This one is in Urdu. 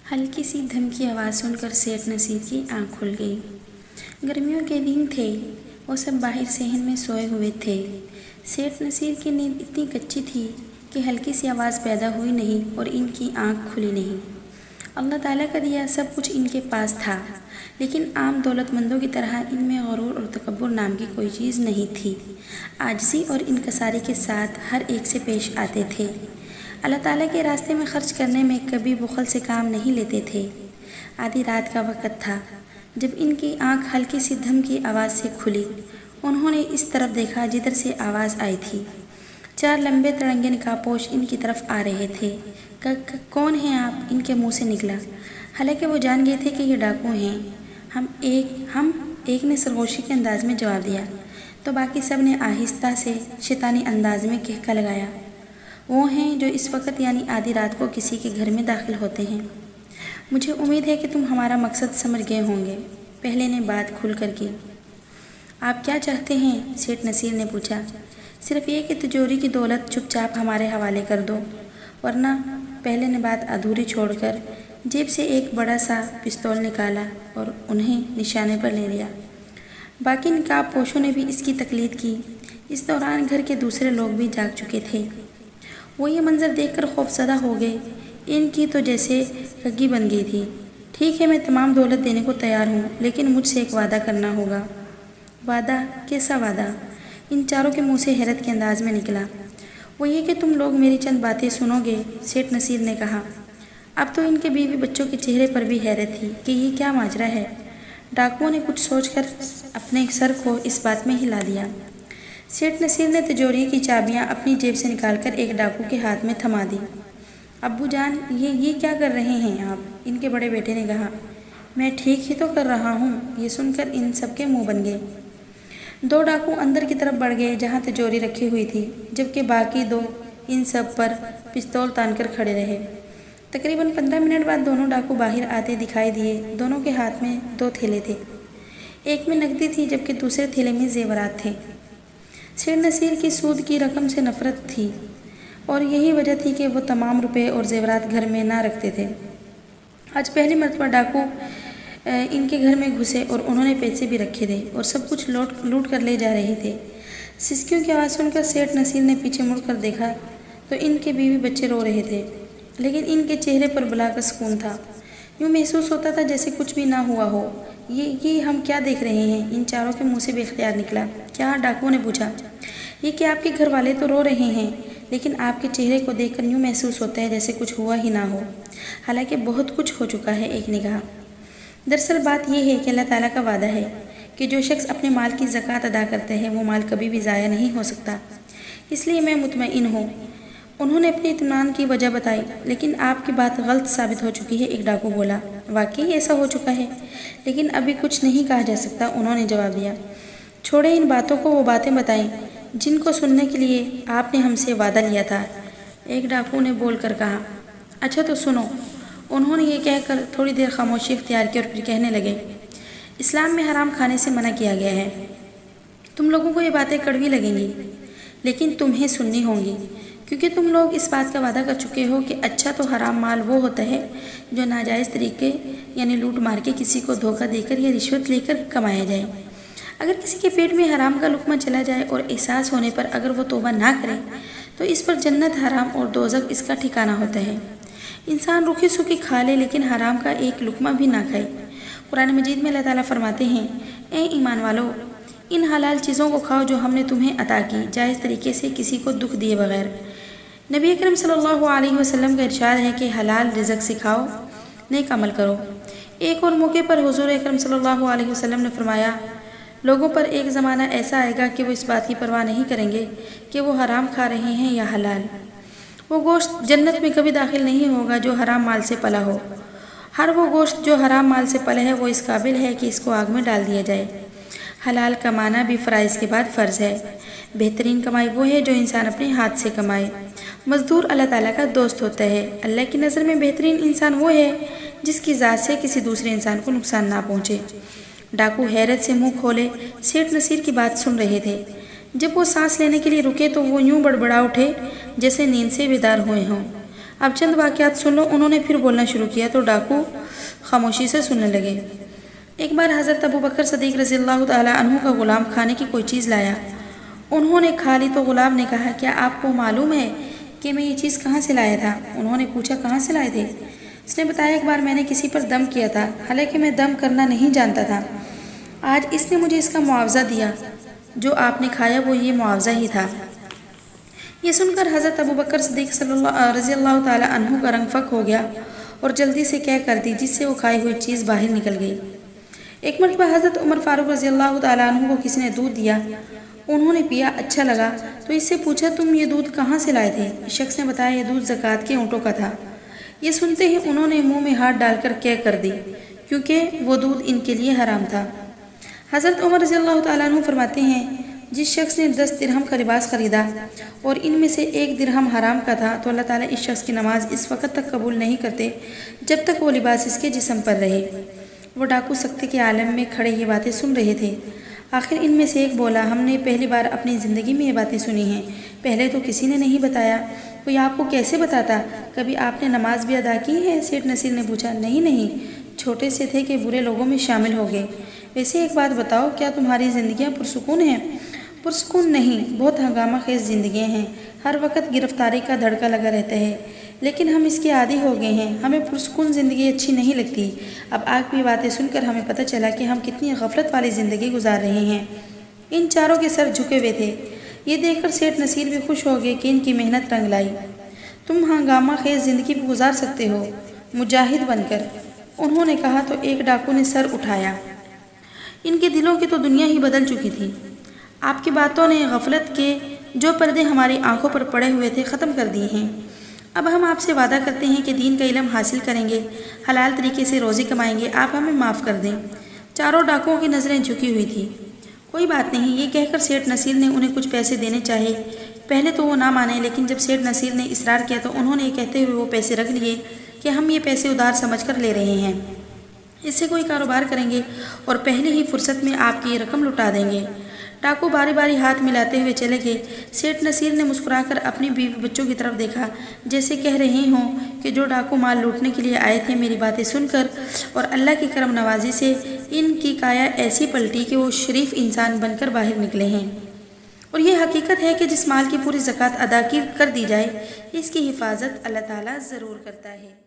ہلکی سی دھم کی آواز سن کر سیٹھ نصیر کی آنکھ کھل گئی۔ گرمیوں کے دن تھے، وہ سب باہر صحن میں سوئے ہوئے تھے۔ سیٹھ نصیر کی نیند اتنی کچی تھی کہ ہلکی سی آواز پیدا ہوئی نہیں اور ان کی آنکھ کھلی نہیں۔ اللہ تعالیٰ کا دیا سب کچھ ان کے پاس تھا، لیکن عام دولت مندوں کی طرح ان میں غرور اور تکبر نام کی کوئی چیز نہیں تھی۔ عاجزی اور انکساری کے ساتھ ہر ایک سے پیش آتے تھے۔ اللہ تعالیٰ کے راستے میں خرچ کرنے میں کبھی بخل سے کام نہیں لیتے تھے۔ آدھی رات کا وقت تھا جب ان کی آنکھ ہلکی سی دھم کی آواز سے کھلی۔ انہوں نے اس طرف دیکھا جدھر سے آواز آئی تھی۔ 4 لمبے تڑنگے نقاب پوش ان کی طرف آ رہے تھے۔ کون ہیں آپ؟ ان کے منہ سے نکلا، حالانکہ وہ جان گئے تھے کہ یہ ڈاکو ہیں۔ ہم ایک نے سرگوشی کے انداز میں جواب دیا، تو باقی سب نے آہستہ سے شیطانی انداز میں کہکا لگایا، وہ ہیں جو اس وقت یعنی آدھی رات کو کسی کے گھر میں داخل ہوتے ہیں۔ مجھے امید ہے کہ تم ہمارا مقصد سمجھ گئے ہوں گے، پہلے نے بات کھل کر کی۔ آپ کیا چاہتے ہیں؟ سیٹھ نصیر نے پوچھا۔ صرف یہ کہ تجوری کی دولت چپ چاپ ہمارے حوالے کر دو، ورنہ، پہلے نے بات ادھوری چھوڑ کر جیب سے ایک بڑا سا پستول نکالا اور انہیں نشانے پر لے لیا۔ باقی نقاب پوشوں نے بھی اس کی تقلید کی۔ اس دوران گھر کے دوسرے لوگ بھی جاگ چکے تھے۔ وہ یہ منظر دیکھ کر خوفزدہ ہو گئے۔ ان کی تو جیسے رگی بن گئی تھی۔ ٹھیک ہے، میں تمام دولت دینے کو تیار ہوں، لیکن مجھ سے ایک وعدہ کرنا ہوگا۔ وعدہ؟ کیسا وعدہ؟ ان چاروں کے منہ سے حیرت کے انداز میں نکلا۔ وہ یہ کہ تم لوگ میری چند باتیں سنو گے، سیٹھ نصیر نے کہا۔ اب تو ان کے بیوی بچوں کے چہرے پر بھی حیرت تھی کہ یہ کیا ماجرا ہے۔ ڈاکوؤں نے کچھ سوچ کر اپنے سر کو اس بات میں ہلا دیا۔ سیٹھ نصیر نے تجوری کی چابیاں اپنی جیب سے نکال کر ایک ڈاکو کے ہاتھ میں تھما دی۔ ابو جان، یہ کیا کر رہے ہیں آپ؟ ان کے بڑے بیٹے نے کہا۔ میں ٹھیک ہی تو کر رہا ہوں۔ یہ سن کر ان سب کے منہ بن گئے۔ 2 ڈاکو اندر کی طرف بڑھ گئے جہاں تجوری رکھی ہوئی تھی، جبکہ باقی 2 ان سب پر پستول تان کر کھڑے رہے۔ تقریباً 15 منٹ بعد دونوں ڈاکو باہر آتے دکھائی دیے۔ دونوں کے ہاتھ میں 2 تھیلے تھے۔ ایک میں نقدی تھی جبکہ دوسرے تھیلے میں زیورات تھے۔ سیٹھ نصیر کی سود کی رقم سے نفرت تھی اور یہی وجہ تھی کہ وہ تمام روپے اور زیورات گھر میں نہ رکھتے تھے۔ آج پہلی مرتبہ ڈاکو ان کے گھر میں گھسے اور انہوں نے پیسے بھی رکھے تھے اور سب کچھ لوٹ کر لے جا رہے تھے۔ سسکیوں کی آواز سن کر سیٹھ نصیر نے پیچھے مڑ کر دیکھا تو ان کے بیوی بچے رو رہے تھے، لیکن ان کے چہرے پر بلا کا سکون تھا۔ یوں محسوس ہوتا تھا جیسے کچھ بھی نہ ہوا ہو۔ یہ ہم کیا دیکھ رہے ہیں؟ ان چاروں کے منہ سے بے اختیار نکلا۔ کیا؟ ڈاکوؤں نے پوچھا۔ یہ کہ آپ کے گھر والے تو رو رہے ہیں، لیکن آپ کے چہرے کو دیکھ کر یوں محسوس ہوتا ہے جیسے کچھ ہوا ہی نہ ہو، حالانکہ بہت کچھ ہو چکا ہے، ایک نے کہا۔ دراصل بات یہ ہے کہ اللہ تعالیٰ کا وعدہ ہے کہ جو شخص اپنے مال کی زکوٰۃ ادا کرتا ہے وہ مال کبھی بھی ضائع نہیں ہو سکتا، اس لیے میں مطمئن ہوں۔ انہوں نے اپنے اطمینان کی وجہ بتائی۔ لیکن آپ کی بات غلط ثابت ہو چکی ہے، ایک ڈاکو بولا۔ واقعی ایسا ہو چکا ہے، لیکن ابھی کچھ نہیں کہا جا سکتا، انہوں نے جواب دیا۔ چھوڑیں ان باتوں کو، وہ باتیں بتائیں جن کو سننے کے لیے آپ نے ہم سے وعدہ لیا تھا، ایک ڈاکو نے بول کر کہا۔ اچھا تو سنو، انہوں نے یہ کہہ کر تھوڑی دیر خاموشی اختیار کی اور پھر کہنے لگے۔ اسلام میں حرام کھانے سے منع کیا گیا ہے۔ تم لوگوں کو یہ باتیں کڑوی لگیں گی، لیکن تمہیں سننی ہوں گی، کیونکہ تم لوگ اس بات کا وعدہ کر چکے ہو کہ اچھا تو حرام مال وہ ہوتا ہے جو ناجائز طریقے یعنی لوٹ مار کے کسی کو دھوکہ دے کر یا رشوت لے کر کمایا جائے۔ اگر کسی کے پیٹ میں حرام کا لقمہ چلا جائے اور احساس ہونے پر اگر وہ توبہ نہ کرے تو اس پر جنت حرام اور دوزخ اس کا ٹھکانہ ہوتا ہے۔ انسان روکھی سوکھی کھا لے لیکن حرام کا ایک لقمہ بھی نہ کھائے۔ قرآن مجید میں اللہ تعالیٰ فرماتے ہیں، اے ایمان والو، ان حلال چیزوں کو کھاؤ جو ہم نے تمہیں عطا کی، جائز طریقے سے کسی کو دکھ دیے بغیر۔ نبی اکرم صلی اللہ علیہ وسلم کا ارشاد ہے کہ حلال رزق سے کھاؤ، نیک عمل کرو۔ ایک اور موقع پر حضور اکرم صلی اللہ علیہ وسلم نے فرمایا، لوگوں پر ایک زمانہ ایسا آئے گا کہ وہ اس بات کی پرواہ نہیں کریں گے کہ وہ حرام کھا رہے ہیں یا حلال۔ وہ گوشت جنت میں کبھی داخل نہیں ہوگا جو حرام مال سے پلا ہو۔ ہر وہ گوشت جو حرام مال سے پلا ہے وہ اس قابل ہے کہ اس کو آگ میں ڈال دیا جائے۔ حلال کمانا بھی فرائض کے بعد فرض ہے۔ بہترین کمائی وہ ہے جو انسان اپنے ہاتھ سے کمائے۔ مزدور اللہ تعالیٰ کا دوست ہوتا ہے۔ اللہ کی نظر میں بہترین انسان وہ ہے جس کی ذات سے کسی دوسرے انسان کو نقصان نہ پہنچے۔ ڈاکو حیرت سے منہ کھولے سیٹھ نصیر کی بات سن رہے تھے۔ جب وہ سانس لینے کے لیے رکے تو وہ یوں بڑبڑا اٹھے جیسے نیند سے بیدار ہوئے ہوں۔ اب چند واقعات سن لو۔ انہوں نے پھر بولنا شروع کیا تو ڈاکو خاموشی سے سننے لگے۔ ایک بار حضرت ابو بکر صدیق رضی اللہ تعالیٰ عنہ کا غلام کھانے کی کوئی چیز لایا۔ انہوں نے کھا لی تو غلام نے کہا، کیا آپ کو معلوم ہے کہ میں یہ چیز کہاں سے لایا تھا؟ انہوں نے پوچھا، کہاں سے لائے تھے؟ اس نے بتایا، ایک بار میں نے کسی پر دم کیا تھا، حالانکہ میں دم کرنا نہیں جانتا تھا۔ آج اس نے مجھے اس کا معاوضہ دیا، جو آپ نے کھایا وہ یہ معاوضہ ہی تھا۔ یہ سن کر حضرت ابو بکر صدیق رضی اللہ تعالیٰ عنہ کا رنگ فک ہو گیا اور جلدی سے کہہ کر دی، جس سے وہ کھائی ہوئی چیز باہر نکل گئی۔ ایک مرتبہ حضرت عمر فاروق رضی اللہ تعالیٰ عنہ کو کسی نے دودھ دیا۔ انہوں نے پیا، اچھا لگا تو اس سے پوچھا، تم یہ دودھ کہاں سے لائے تھے؟ اس شخص نے بتایا، یہ دودھ زکوٰۃ کے اونٹوں کا تھا۔ یہ سنتے ہی انہوں نے منہ میں ہاتھ ڈال کر کہہ کر دی، کیونکہ وہ دودھ ان کے لیے حرام تھا۔ حضرت عمر رضی اللہ تعالیٰ عنہ فرماتے ہیں، جس شخص نے 10 درہم کا لباس خریدا اور ان میں سے 1 درہم حرام کا تھا تو اللہ تعالیٰ اس شخص کی نماز اس وقت تک قبول نہیں کرتے جب تک وہ لباس اس کے جسم پر رہے۔ وہ ڈاکو سکتے کے عالم میں کھڑے یہ باتیں سن رہے تھے۔ آخر ان میں سے ایک بولا، ہم نے پہلی بار اپنی زندگی میں یہ باتیں سنی ہیں، پہلے تو کسی نے نہیں بتایا۔ کوئی آپ کو کیسے بتاتا؟ کبھی آپ نے نماز بھی ادا کی ہے؟ سیٹھ نصیر نے پوچھا۔ نہیں، چھوٹے سے تھے کہ برے لوگوں میں شامل ہو گئے۔ ویسے ایک بات بتاؤ، کیا تمہاری زندگیاں پرسکون ہیں؟ پرسکون نہیں، بہت ہنگامہ خیز زندگیاں ہیں، ہر وقت گرفتاری کا دھڑکا لگا رہتا ہے، لیکن ہم اس کے عادی ہو گئے ہیں، ہمیں پرسکون زندگی اچھی نہیں لگتی۔ اب آپ کی باتیں سن کر ہمیں پتہ چلا کہ ہم کتنی غفلت والی زندگی گزار رہے ہیں۔ ان چاروں کے سر جھکے ہوئے تھے۔ یہ دیکھ کر سیٹھ نصیر بھی خوش ہو گئے کہ ان کی محنت رنگ لائی۔ تم ہنگامہ خیز زندگی بھی گزار سکتے ہو مجاہد بن کر، انہوں نے کہا تو ایک ڈاکو نے سر اٹھایا۔ ان کے دلوں کی تو دنیا ہی بدل چکی تھی۔ آپ کی باتوں نے غفلت کے جو پردے ہماری آنکھوں پر پڑے ہوئے تھے ختم کر دیے ہیں۔ اب ہم آپ سے وعدہ کرتے ہیں کہ دین کا علم حاصل کریں گے، حلال طریقے سے روزی کمائیں گے، آپ ہمیں معاف کر دیں۔ چاروں ڈاکوؤں کی نظریں جھکی ہوئی تھی۔ کوئی بات نہیں، یہ کہہ کر سیٹھ نصیر نے انہیں کچھ پیسے دینے چاہے۔ پہلے تو وہ نہ مانے، لیکن جب سیٹھ نصیر نے اصرار کیا تو انہوں نے یہ کہتے ہوئے وہ پیسے رکھ لیے کہ ہم یہ پیسے ادھار سمجھ کر لے رہے ہیں، اس سے کوئی کاروبار کریں گے اور پہلے ہی فرصت میں آپ کی یہ رقم لوٹا دیں گے۔ ڈاکو باری باری ہاتھ ملاتے ہوئے چلے گئے۔ سیٹھ نصیر نے مسکرا کر اپنی بیوی بچوں کی طرف دیکھا، جیسے کہہ رہے ہوں کہ جو ڈاکو مال لوٹنے کے لیے آئے تھے میری باتیں سن کر اور اللہ کی کرم نوازی سے ان کی کایا ایسی پلٹی کہ وہ شریف انسان بن کر باہر نکلے ہیں۔ اور یہ حقیقت ہے کہ جس مال کی پوری زکوٰۃ ادا کر دی جائے، اس کی حفاظت اللہ تعالیٰ ضرور کرتا ہے۔